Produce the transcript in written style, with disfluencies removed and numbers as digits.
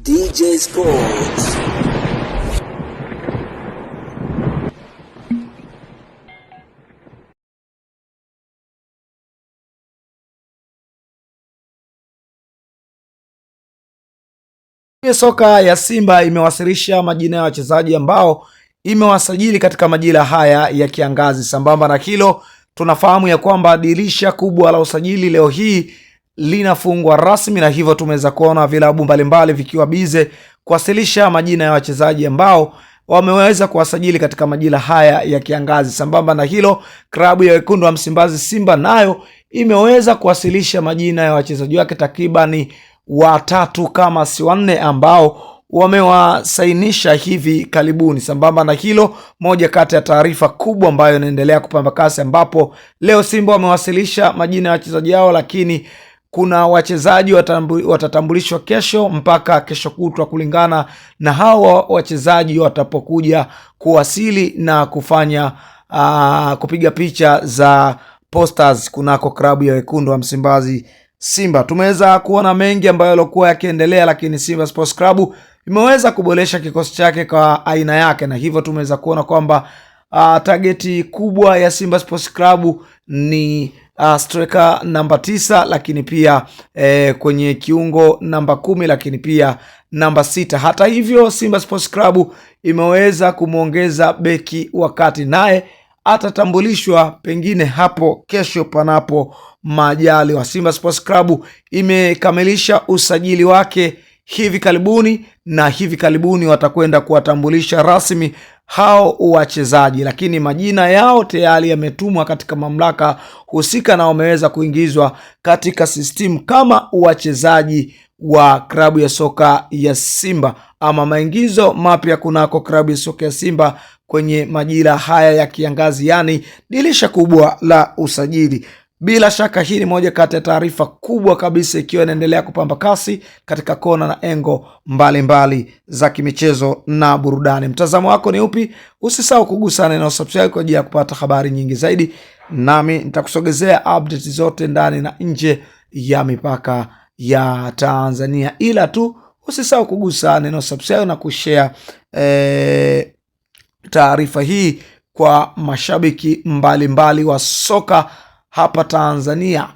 DJ Sports. Soka ya Simba imewasilisha majina ya wachezaji ambao imewasajili katika majira haya ya kiangazi. Sambamba na hilo, tunafahamu ya kwamba dirisha kubwa la usajili leo hii linafungwa rasmi, na hivyo tumeweza kuona vilabu mbalimbali vikiwa bize kuwasilisha majina ya wachezaji ambao wameweza kuwasajili katika majira haya ya kiangazi. Sambamba na hilo, klabu ya wekundu wa Msimbazi Simba nayo imeweza kuwasilisha majina ya wachezaji wake takribani watatu kama si wanne ambao wamewasainisha hivi karibuni. Sambamba na hilo, moja kati ya taarifa kubwa ambayo inaendelea kupamba kasi, ambapo leo Simba wamewasilisha majina ya wachezaji hao, lakini kuna wachezaji watatambulishwa kesho mpaka kesho kutwa, kulingana na hao wachezaji watapokuja kuwasili na kufanya kupiga picha za posters kunako klabu ya wekundu wa Msimbazi Simba. Tumeweza kuona mengi ambayo yalikuwa yakiendelea, lakini Simba Sports Club imeweza kuboresha kikosi chake kwa aina yake, na hivyo tumeweza kuona kwamba targeti kubwa ya Simba Sports Club ni striker namba 9, lakini pia kwenye kiungo namba 10, lakini pia namba 6. Hata hivyo, Simba Sports Club imeweza kumuongeza beki wakati, naye atatambulishwa pengine hapo kesho panapo majaliwa. Simba Sports Club imekamilisha usajili wake hivi karibuni, na hivi karibuni watakwenda kuwatambulisha rasmi hao wachezaji, lakini majina yao tayari yametumwa katika mamlaka husika na wameweza kuingizwa katika system kama wachezaji wa klabu ya soka ya Simba, ama maingizo mapya kunako klabu ya soka ya Simba kwenye majira haya ya kiangazi, yani dirisha kubwa la usajili. Bila shaka hii ni moja kati ya taarifa kubwa kabisa, ikiwa inaendelea kupamba kasi katika kona na engo mbalimbali za kimichezo na burudani. Mtazamo wako ni upi? Usisahau kugusa neno subscribe kwa ajili ya kupata habari nyingi zaidi, nami nitakusogezea update zote ndani na nje ya mipaka ya Tanzania. Ila tu usisahau kugusa neno subscribe na kushare taarifa hii kwa mashabiki mbalimbali wa soka hapa Tanzania.